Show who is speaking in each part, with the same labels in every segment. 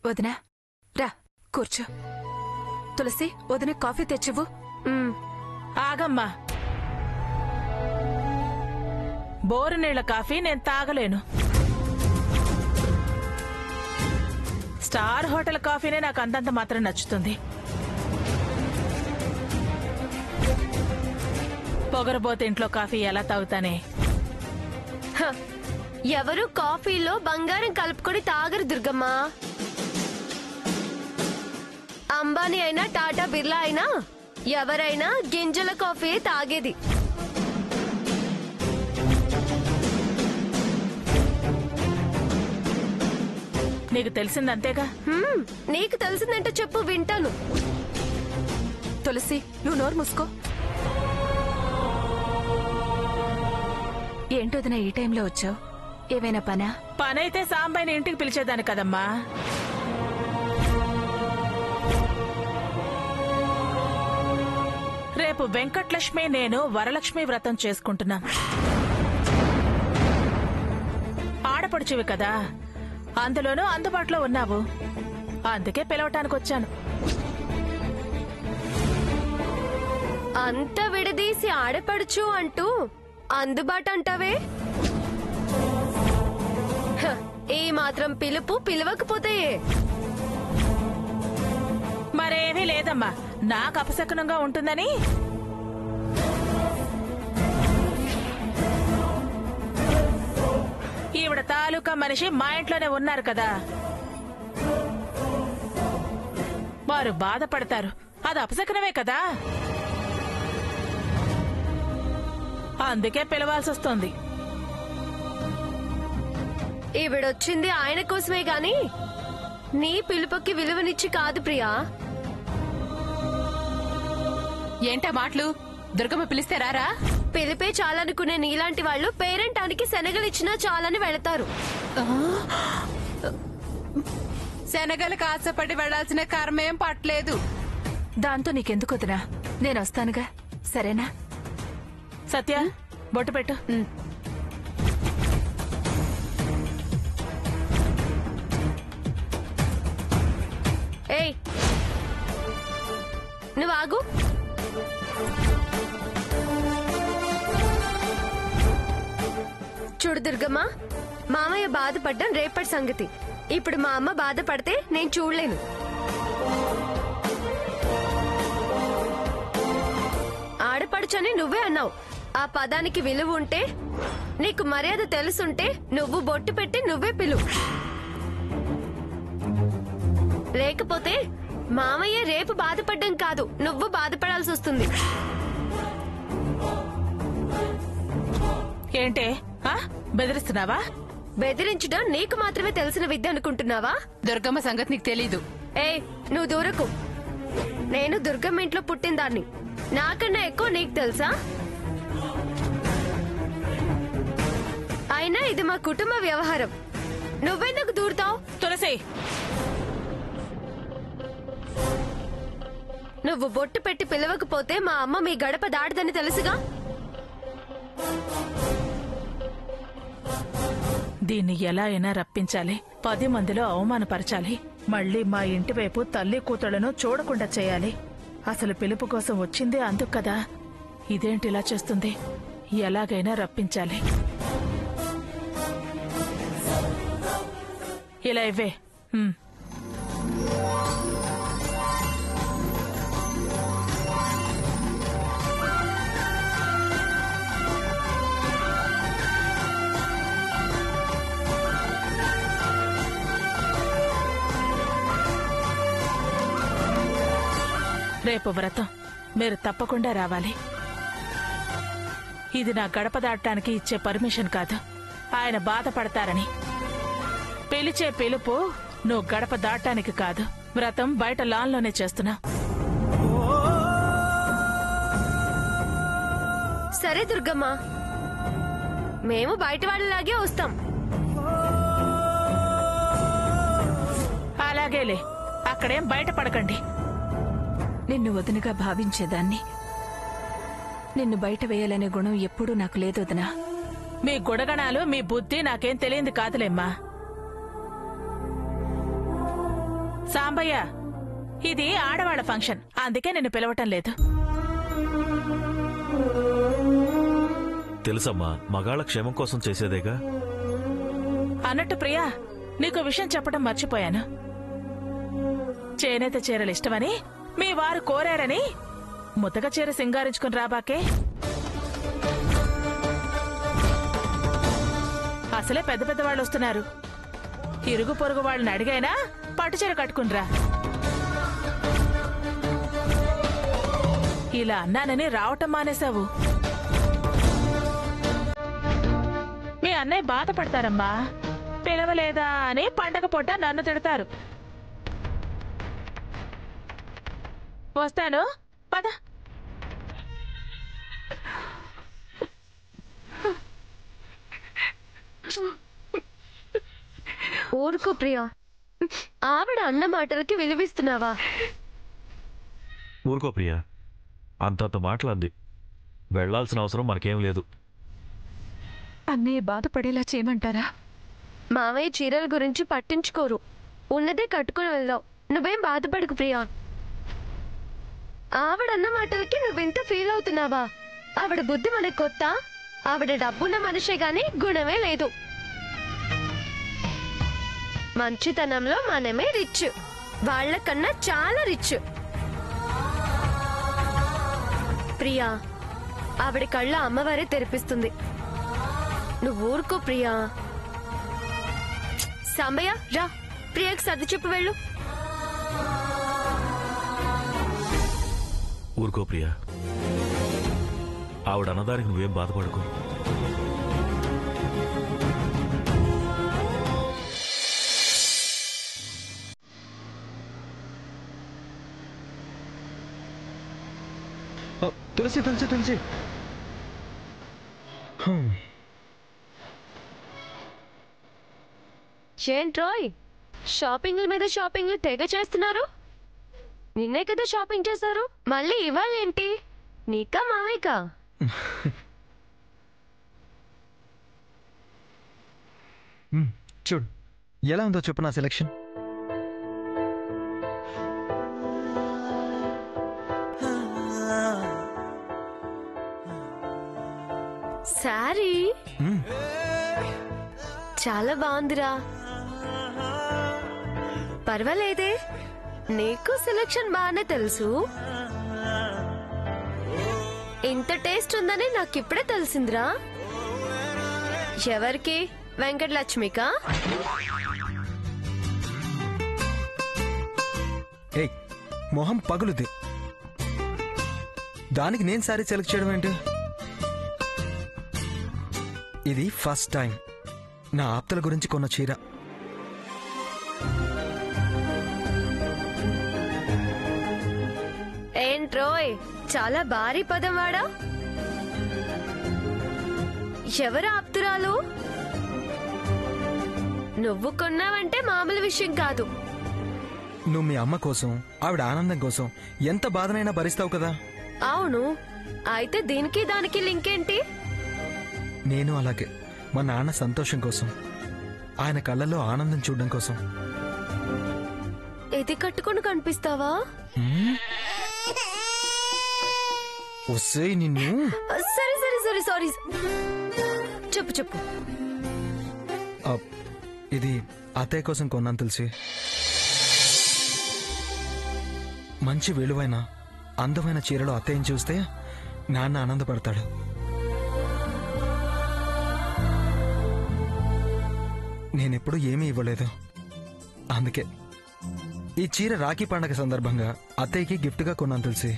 Speaker 1: వదినా రా కూర్చో. తులసి వదిన కాఫీ తెచ్చివ్వు.
Speaker 2: ఆగమ్మా, బోరు నీళ్ల కాఫీ నేను తాగలేను. స్టార్ హోటల్ కాఫీనే నాకు అంతంత మాత్రం నచ్చుతుంది. పొగరబోతే ఇంట్లో కాఫీ ఎలా తాగుతానే?
Speaker 3: ఎవరు కాఫీలో బంగారం కలుపుకొని తాగరు దుర్గమ్మ. అంబానీ అయినా టాటా బిర్లా అయినా ఎవరైనా గింజల కాఫీ తాగేది.
Speaker 2: నీకు తెలిసిందంతేగా.
Speaker 3: నీకు తెలిసిందంటే చెప్పు, వింటాను.
Speaker 1: తులసి నువ్వు నోరు మూసుకో. ఏంటోదినా ఈ టైంలో వచ్చావు? ఏమైనా పనా?
Speaker 2: పనైతే సాంబాయిని ఇంటికి పిలిచేదాన్ని కదమ్మా. రేపు వెంకటలక్ష్మి నేను వరలక్ష్మి వ్రతం చేసుకుంటున్నాం. ఆడపడుచువి కదా, అందులోనూ అందుబాటులో ఉన్నావు, అందుకే పిలవటానికి వచ్చాను.
Speaker 3: అంత విడదీసి ఆడపడుచు అంటూ అందుబాటు అంటావే? ఈ మాత్రం పిలుపు పిలవకపోతే
Speaker 2: మరేమీ లేదమ్మా, నాకు అపశకునంగా ఉంటుందని. ఈవిడ తాలూకా మనిషి మా ఇంట్లోనే ఉన్నారు కదా, వారు బాధపడతారు, అది అపశకునమే కదా, అందుకే పిలవాల్సి వస్తుంది.
Speaker 3: ఈవిడొచ్చింది ఆయన కోసమే గాని నీ పిలుపుకి విలువనిచ్చి కాదు ప్రియా.
Speaker 4: ఏంటా మాటలు? దుర్గమ్మ పిలిస్తే రారా?
Speaker 3: పిలిపే చాలనుకునే నీలాంటి వాళ్ళు పేరెంటానికి శనగలిచ్చినా చాలని వెళతారు.
Speaker 4: శనగలకు ఆశపడి వెళ్లాల్సిన కర్మేం పట్టలేదు.
Speaker 1: దాంతో నీకెందుకు వదినా, నేను వస్తానుగా, సరేనా?
Speaker 2: సత్య బొట్టు పెట్టు.
Speaker 3: ఏయ్ నువ్వు ఆగు. చూడు దుర్గమ్మ, మామయ్య బాధపడ్డం రేపటి సంగతి. ఇప్పుడు మా అమ్మ బాధపడితే నేను చూడలేను. ఆడపడుచని నువ్వే అన్నావు. ఆ పదానికి విలువ ఉంటే, నీకు మర్యాద తెలుసుంటే నువ్వు బొట్టు పెట్టి నువ్వే పిలువు. లేకపోతే మామయ్య రేపు బాధపడ్డం కాదు, నువ్వు బాధపడాల్సి వస్తుంది.
Speaker 2: ఏంటే బెదిరిస్తున్నావా?
Speaker 3: బెదిరించడం నీకు మాత్రమే తెలిసిన విద్య అనుకుంటున్నావా?
Speaker 4: దుర్గమ్మ సంగతి నీకు తెలీదు.
Speaker 3: నువ్వు దూరకు. నేను దుర్గమ్మ ఇంట్లో పుట్టిందాన్ని, నాకన్నా ఎక్కువ నీకు తెలుసా? అయినా ఇది మా కుటుంబ వ్యవహారం, నువ్వెందుకు దూరుతావు?
Speaker 2: తులసి,
Speaker 3: నువ్వు బొట్టు పెట్టి పిలవకపోతే మా అమ్మ మీ గడప దాటదని తెలుసుగా.
Speaker 2: దీన్ని ఎలా అయినా రప్పించాలి, 10 మందిలో అవమానపరచాలి, మళ్ళీ మా ఇంటి వైపు తల్లి కూతుళ్లను చూడకుండా చేయాలి. అసలు పిలుపు కోసం వచ్చిందే అందుకు కదా, ఇదేంటి ఇలా చేస్తుంది? ఎలాగైనా రప్పించాలి. ఇలా ఇవ్వే. రేపు వ్రతం, మీరు తప్పకుండా రావాలి. ఇది నా గడప దాటడానికి ఇచ్చే పర్మిషన్ కాదు, ఆయన బాధపడతారని. పిలిచే పిలుపు నువ్వు గడప దాటానికి కాదు, వ్రతం బయట లాన్లోనే చేస్తున్నా.
Speaker 3: సరే దుర్గమ్మ, మేము బయట వాళ్ళలాగే వస్తాం.
Speaker 2: అలాగేలే, అక్కడేం బయట పడకండి.
Speaker 1: నిన్ను వదినగా భావించేదాన్ని, నిన్ను బయట వేయాలనే గుణం ఎప్పుడూ నాకు లేదు వదినా.
Speaker 2: మీ గుణగణాలు, మీ బుద్ధి నాకేం తెలియంది కాదులేమ్మా. సాంబయ్య, ఇది ఆడవాళ్ల ఫంక్షన్, అందుకే నిన్ను పిలవటం లేదు.
Speaker 5: తెలుసమ్మా, మగాళ్ళ క్షేమం కోసం చేసేదేగా.
Speaker 2: అన్నట్టు ప్రియా, నీకు విషయం చెప్పడం మర్చిపోయాను. చేనేత చీరలు ఇష్టమని మీ వారు కోరారని ముతక చీర సింగారించుకుని రాబాకే. అసలే పెద్ద పెద్ద వాళ్ళు వస్తున్నారు. ఇరుగు పొరుగు వాళ్ళని అడిగైనా పట్టుచీర కట్టుకునిరా. ఇలా అన్నానని రావటం మానేశావు. మీ అన్నయ్య బాధపడతారమ్మా. పిలవలేదా అని పండగ పూట నన్ను తిడతారు. వస్తాను, పద.
Speaker 3: ఊరుకో ప్రియా, ఆవిడ అన్న మాటలకి విలువిస్తున్నావా?
Speaker 5: ఊరుకో ప్రియా, అంతంత మాటలంది. వెళ్లాల్సిన అవసరం మనకేం లేదు.
Speaker 1: అన్నయ్య బాధపడేలా చేయమంటారా?
Speaker 3: మావయ్య చీరల గురించి పట్టించుకోరు. ఉన్నదే కట్టుకుని వెళ్దాం. నువ్వేం బాధపడకు ప్రియా. ఆవిడన్న మాటలకి నువ్వెంత ఫీల్ అవుతున్నావా? ఆవిడ బుద్ధి మనకు కొత్త. ఆవిడ డబ్బున్న మనిషే గాని గుణమే లేదు. మంచితనంలో మనమే రిచ్, వాళ్ళకన్నా చాలా రిచ్. ప్రియా, ఆవిడ కళ్ళ అమ్మవారే తెరిపిస్తుంది. నువ్వు ఊరుకో ప్రియా. సాంబయ్య, రా, ప్రియాకి సర్ది చెప్పు వెళ్ళు.
Speaker 5: ఊరుకో ప్రియా, ఆవిడ అన్నదానికి నువ్వేం బాధపడకు.
Speaker 6: తులసి తులసి తులసి,
Speaker 3: ఏంట్రోయ్, షాపింగ్ల మీద షాపింగ్లు తెగ చేస్తున్నారు. నిన్నే కదా షాపింగ్ చేశారు, మళ్ళీ ఇవాళ ఏంటి? నీకా మావయ్యకా?
Speaker 6: చూడు ఎలా ఉందో చెప్పు నా సెలెక్షన్.
Speaker 3: శారీ చాలా బాగుందిరా. పర్వాలేదే, నీకు సెలెక్షన్ బాగానే తెలుసు. ఇంత టేస్ట్ ఉందని నాకిప్పుడే తెలిసిందిరా. ఎవరికి? వెంకటలక్ష్మికా?
Speaker 6: ఏ మొహం పగులుది, దానికి నేను సారీ సెలెక్ట్ చేయడం ఏంటి? ఇది ఫస్ట్ టైం నా ఆప్తల గురించి కొన్న చీర.
Speaker 3: ఏంట్రోయ్, చాలా భారీ పదం వాడా. ఎవరు ఆప్తురాలు? నువ్వు కొన్నావంటే మామూలు విషయం కాదు.
Speaker 6: నువ్వు మీ అమ్మ కోసం, ఆవిడ ఆనందం కోసం ఎంత బాధనైనా భరిస్తావు కదా.
Speaker 3: అవును, అయితే దీనికి దానికి లింక్ ఏంటి?
Speaker 6: నేను అలాగే మా నాన్న సంతోషం కోసం, ఆయన కళ్ళల్లో ఆనందం చూడడం కోసం.
Speaker 3: ఇది కట్టుకుని కనిపిస్తావా?
Speaker 6: వస్తే నిన్ను.
Speaker 3: సరే సరే సరే, సారీ. చెప్పు చెప్పు.
Speaker 6: ఇది అత్తయ్య కోసం కొన్నాను తులసి. మంచి విలువైన అందమైన చీరలో అత్తయ్యని చూస్తే నాన్న ఆనందపడతాడు. నేనెప్పుడు ఏమీ ఇవ్వలేదు, అందుకే ఈ చీర రాఖీ పండగ సందర్భంగా అత్తయ్యకి గిఫ్ట్గా కొన్నాను తులసి.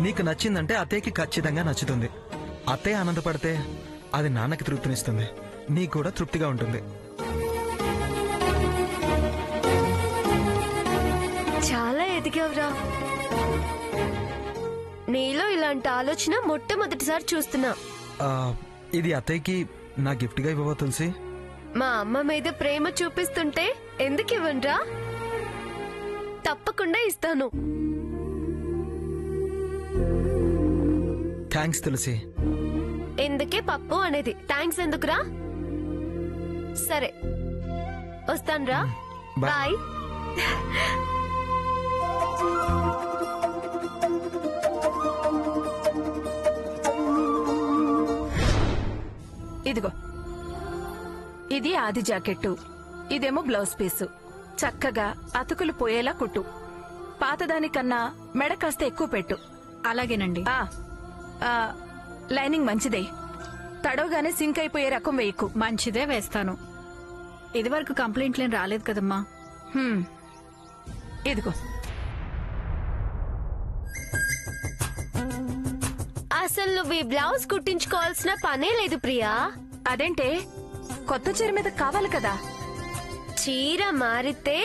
Speaker 6: నీకు నచ్చిందంటే అత్తయ్యకి ఖచ్చితంగా నచ్చుతుంది. అత్తయ్య ఆనందపడితే అది నాన్నకి తృప్తినిస్తుంది, నీకు కూడా తృప్తిగా ఉంటుంది.
Speaker 3: చాలా ఎదిగావురా. నీలో ఇలాంటి ఆలోచన మొట్టమొదటిసారి చూస్తున్నా.
Speaker 6: ఆ, ఇది అత్తయ్యకి నా గిఫ్ట్గా ఇవ్వవా తులసి?
Speaker 3: మా అమ్మ మీద ప్రేమ చూపిస్తుంటే ఎందుకు ఇవ్వనరా? తప్పకుండా ఇస్తాను.
Speaker 6: థ్యాంక్స్ తులసి.
Speaker 3: ఎందుకే పప్పు అనేది. థ్యాంక్స్ ఎందుకురా? సరే వస్తానురా. బాయ్.
Speaker 1: ఇదిగో, ఇది ఆది జాకెట్టు, ఇదేమో బ్లౌజ్ పీసు. చక్కగా అతుకులు పోయేలా కుట్టు. పాతదానికన్నా మెడ కాస్త ఎక్కువ పెట్టు.
Speaker 7: అలాగేనండి.
Speaker 1: లైనింగ్ మంచిదే. తడవగానే సింక్ అయిపోయే రకం వేయకు.
Speaker 7: మంచిదే వేస్తాను. ఇదివరకు కంప్లైంట్లేం రాలేదు కదమ్మా.
Speaker 1: ఇదిగో,
Speaker 3: అసలు నువ్వు ఈ బ్లౌజ్ కుట్టించుకోవాల్సిన పనే లేదు ప్రియా.
Speaker 1: అదేంటే కొత్త చీర మీద కావాలి కదా.
Speaker 3: చీర మారితే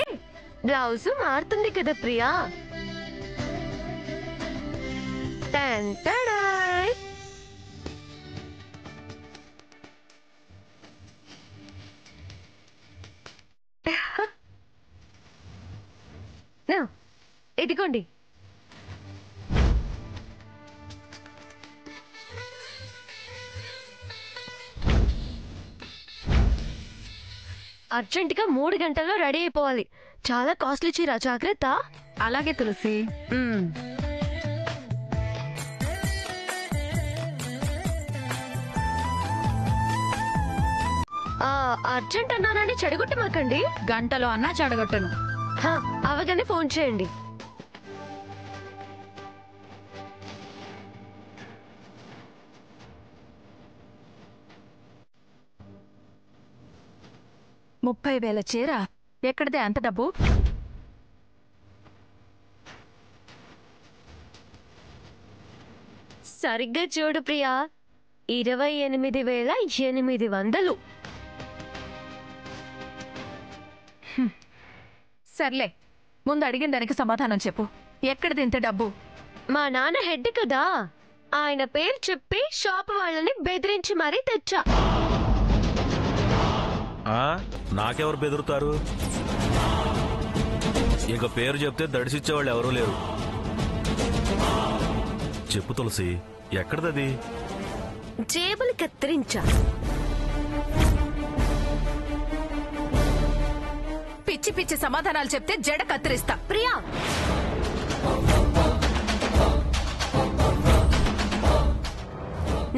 Speaker 3: బ్లౌజ్ మారుతుంది కదా ప్రియా. టంటడాయ్. ఇదిగోండి. అర్జెంటుగా 3 గంటల్లో రెడీ అయిపోవాలి. చాలా కాస్ట్లీ చీర, జాగ్రత్త.
Speaker 7: అలాగే తులసి.
Speaker 3: అర్జెంట్ అన్నానని చెడగొట్టమాకండి.
Speaker 7: గంటలో అన్నా చెడగొట్టను.
Speaker 3: అవగానే ఫోన్ చేయండి.
Speaker 1: $30,000 చీర ఎక్కడిదే అంత డబ్బు?
Speaker 3: సరిగ్గా చూడు ప్రియా, 28,800.
Speaker 1: సర్లే, ముందు అడిగిన దానికి సమాధానం చెప్పు. ఎక్కడిది ఇంత డబ్బు?
Speaker 3: మా నాన్న హెడ్ కదా, ఆయన పేరు చెప్పి షాప్ వాళ్ళని బెదిరించి మరీ తెచ్చా.
Speaker 5: నాకెవరు బెదురుతారు? ఇక పేరు చెప్తే దడిసిచ్చేవాళ్ళు ఎవరూ లేరు. చెప్పు తులసి, ఎక్కడదది?
Speaker 3: జేబులు కత్తిరించా.
Speaker 1: పిచ్చి పిచ్చి సమాధానాలు చెప్తే జడ కత్తిరిస్తా.
Speaker 3: ప్రియా,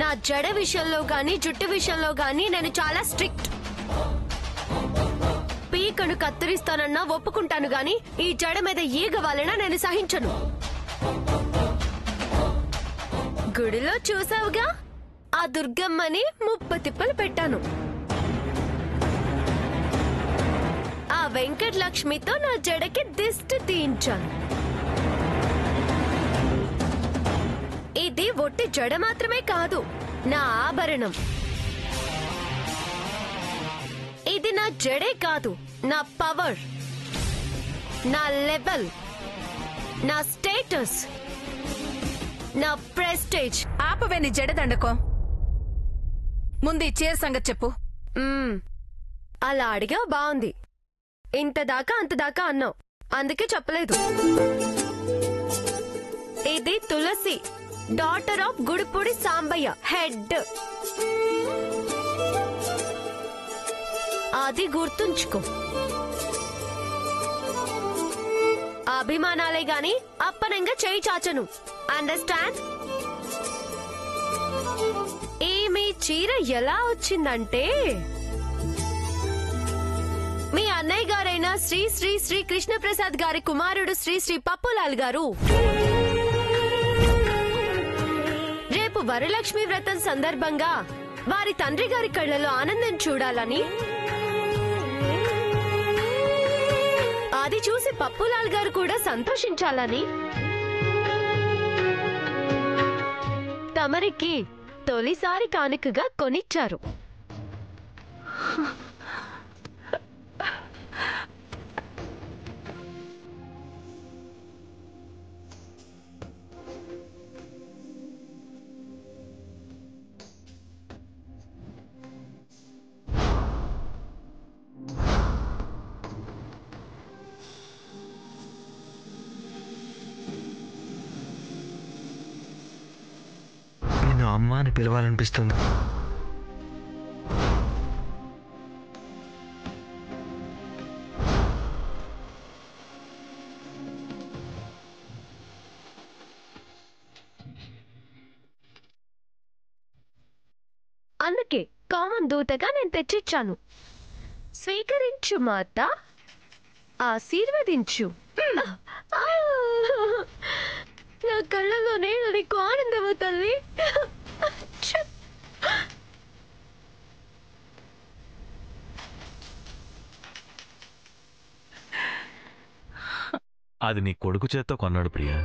Speaker 3: నా జడ విషయంలో గాని జుట్టు విషయంలో గాని నేను చాలా స్ట్రిక్ట్. పీకను కత్తిరిస్తానన్నా ఒప్పుకుంటాను గాని ఈ జడ మీద ఈగ వాలనా నేను సహించను. గుడిలో చూసావుగా, ఆ దుర్గమ్మని 30 తిప్పలు పెట్టాను. ఆ వెంకటలక్ష్మితో నా జడకి దిష్టి తీయించాను. ఇది ఒట్టి జడ మాత్రమే కాదు, నా ఆభరణం. ఇది నా జడే కాదు, నా పవర్, నా లెవెల్, నా స్టేటస్, నా ప్రెస్టేజ్.
Speaker 1: ఆపవే నీ జడ దండకం. ముందు ఈ చీర సంగతి చెప్పు.
Speaker 3: అలా అడిగా బాగుంది. ఇంతదాకా అంతదాకా అన్నావు, అందుకే చెప్పలేదు. ఇది Tulasi, daughter of Gudipudi Sambaiah, head. అది గుర్తుంచుకో. అభిమానాలే గాని అప్పనంగా చేయి చాచను. అండర్స్టాండ్? ఈ మీ చీర ఎలా వచ్చిందంటే, మీ అన్నయ్య గారైన శ్రీ శ్రీ శ్రీ కృష్ణప్రసాద్ గారి కుమారుడు శ్రీ శ్రీ పప్పులాల్ గారు రేపు వరలక్ష్మి వ్రతం సందర్భంగా వారి తండ్రి గారి కళ్ళలో ఆనందం చూడాలని, అది చూసి పప్పులాల్ గారు కూడా సంతోషించాలని తమరికి తొలిసారి కానుకగా కొనిచ్చారు.
Speaker 6: నిన్ను అమ్మ అని పిలవాలనిపిస్తుంది.
Speaker 3: అందుకే కామన్ దూతగా నేను తెచ్చిచ్చాను. స్వీకరించు మాత, ఆశీర్వదించు. నా కళ్ళలోనే నీకు ఆనందము తల్లి.
Speaker 5: అది నీ కొడుకు చేత్తో కొన్నాడు ప్రియా.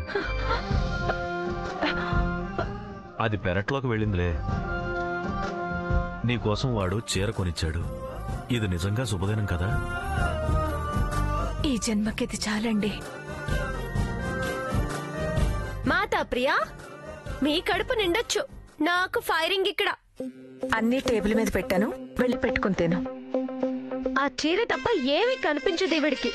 Speaker 5: అది పెరట్లోకి వెళ్ళిందిలే. నీకోసం వాడు చీర కొనిచ్చాడు. ఇది నిజంగా శుభదినం కదా.
Speaker 1: ఈ జన్మకిది చాలండి.
Speaker 3: మాతా ప్రియా, మీ కడుపు నిండొచ్చు, నాకు ఫైరింగ్ ఇక్కడ.
Speaker 1: అన్ని టేబుల్ మీద పెట్టాను, వెళ్ళి పెట్టుకుని తిను.
Speaker 3: ఆ చీర తప్ప ఏమీ కనిపించదు ఈవిడికి.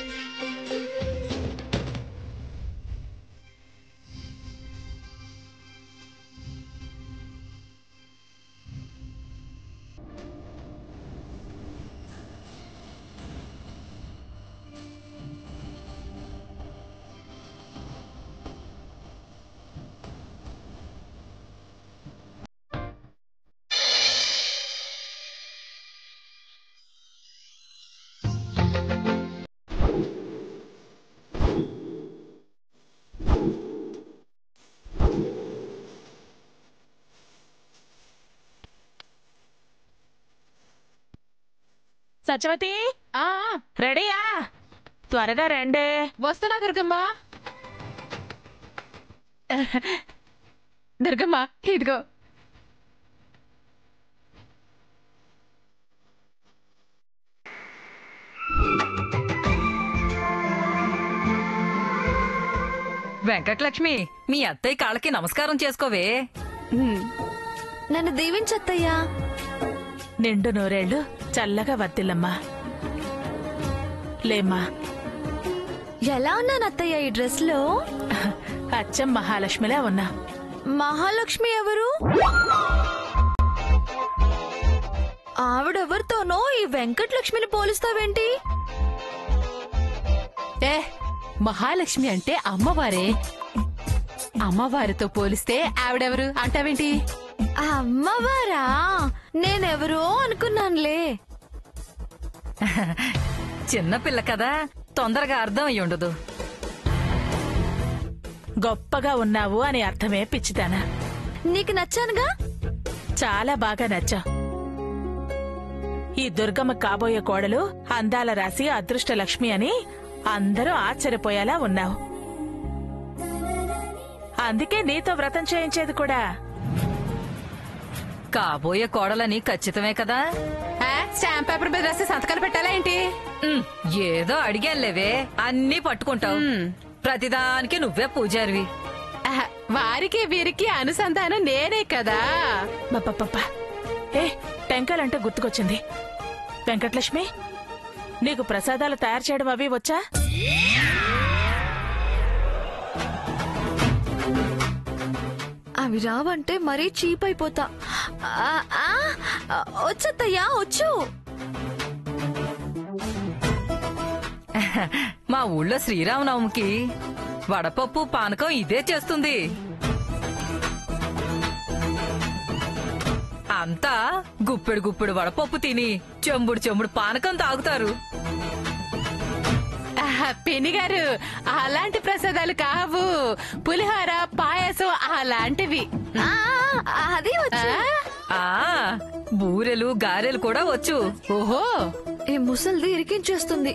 Speaker 2: సత్యవతి, రెడీయా? త్వరగా రండే.
Speaker 4: వస్తున్నా దుర్గమ్మ. దుర్గమ్మ ఇదిగో.
Speaker 8: వెంకటలక్ష్మి, మీ అత్తయ్య కాళ్ళకి నమస్కారం చేసుకోవే.
Speaker 3: నన్ను దీవించత్తయ్యా.
Speaker 2: నిండు నూరేళ్లు చల్లగా వర్తిల్లమ్మా. లేమ్మా.
Speaker 3: ఎలా ఉన్నాను అత్తయ్య ఈ డ్రెస్ లో?
Speaker 2: అచ్చం మహాలక్ష్మిలా ఉన్నా.
Speaker 3: మహాలక్ష్మి ఎవరు? ఆవిడెవరితోనో ఈ వెంకటలక్ష్మిని పోలుస్తావేంటి?
Speaker 4: ఏ, మహాలక్ష్మి అంటే అమ్మవారే. అమ్మవారితో పోలిస్తే ఆవిడెవరు అంటావేంటి?
Speaker 3: అమ్మవారా? నేనెవరో అనుకున్నానులే.
Speaker 8: చిన్నపిల్ల కదా, తొందరగా అర్థం అయ్యి ఉండదు.
Speaker 2: గొప్పగా ఉన్నావు అని అర్థమే పిచ్చిదానా.
Speaker 3: నీకు నచ్చానుగా?
Speaker 2: చాలా బాగా నచ్చా. ఈ దుర్గమ్మ కాబోయే కోడలు అందాల రాశి అదృష్ట లక్ష్మి అని అందరూ ఆశ్చర్యపోయేలా ఉన్నావు. అందుకే నీతో వ్రతం చేయించేది కూడా.
Speaker 8: కాబోయే కోడలని ఖచ్చితమే కదా.
Speaker 4: స్టాంప్ పేపర్ మీద రాసి సంతకాలు పెట్టాలా ఏంటి?
Speaker 8: ఏదో అడిగానులేవే, అన్నీ పట్టుకుంటావు. ప్రతిదానికి నువ్వే పూజారివి.
Speaker 4: వారికి వీరికి అనుసంధానం నేనే కదా.
Speaker 2: బప్ప ఏ, టెంకాలంటే గుర్తుకొచ్చింది. వెంకటలక్ష్మి, నీకు ప్రసాదాలు తయారు చేయడం అవి వచ్చా?
Speaker 3: అవి రావంటే మరీ చీప్ అయిపోతా. వచ్చత్తయ్యా, వచ్చు.
Speaker 8: మా ఊళ్ళో శ్రీరామనవమికి వడపప్పు పానకం ఇదే చేస్తుంది. అంతా గుప్పెడు గుప్పెడు వడపప్పు తిని చెంబుడు చెంబుడు పానకం తాగుతారు.
Speaker 4: పిన్ని గారు, అలాంటి ప్రసాదాలు కావు, పులిహోర పాయసం అలాంటివి.
Speaker 3: అది వచ్చు.
Speaker 8: బూరెలు గారెలు కూడా వచ్చు.
Speaker 4: ఓహో,
Speaker 3: ఈ ముసల్ది ఇరికించేస్తుంది.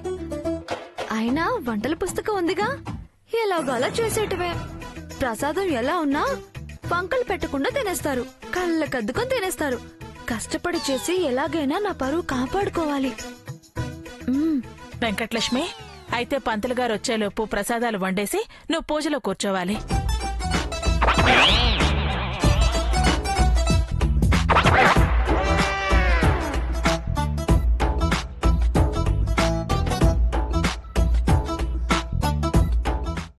Speaker 3: అయినా వంటల పుస్తకం ఉందిగా, ఎలాగోలా చేసేటవే. ప్రసాదం ఎలా ఉన్నా వంకలు పెట్టకుండా తినేస్తారు, కళ్ళకద్దుకొని తినేస్తారు. కష్టపడి చేసి ఎలాగైనా నా పరువు కాపాడుకోవాలి.
Speaker 2: వెంకటలక్ష్మి, అయితే పంతులు గారు వచ్చేలోపు ప్రసాదాలు వండేసి నువ్వు పూజలో కూర్చోవాలి.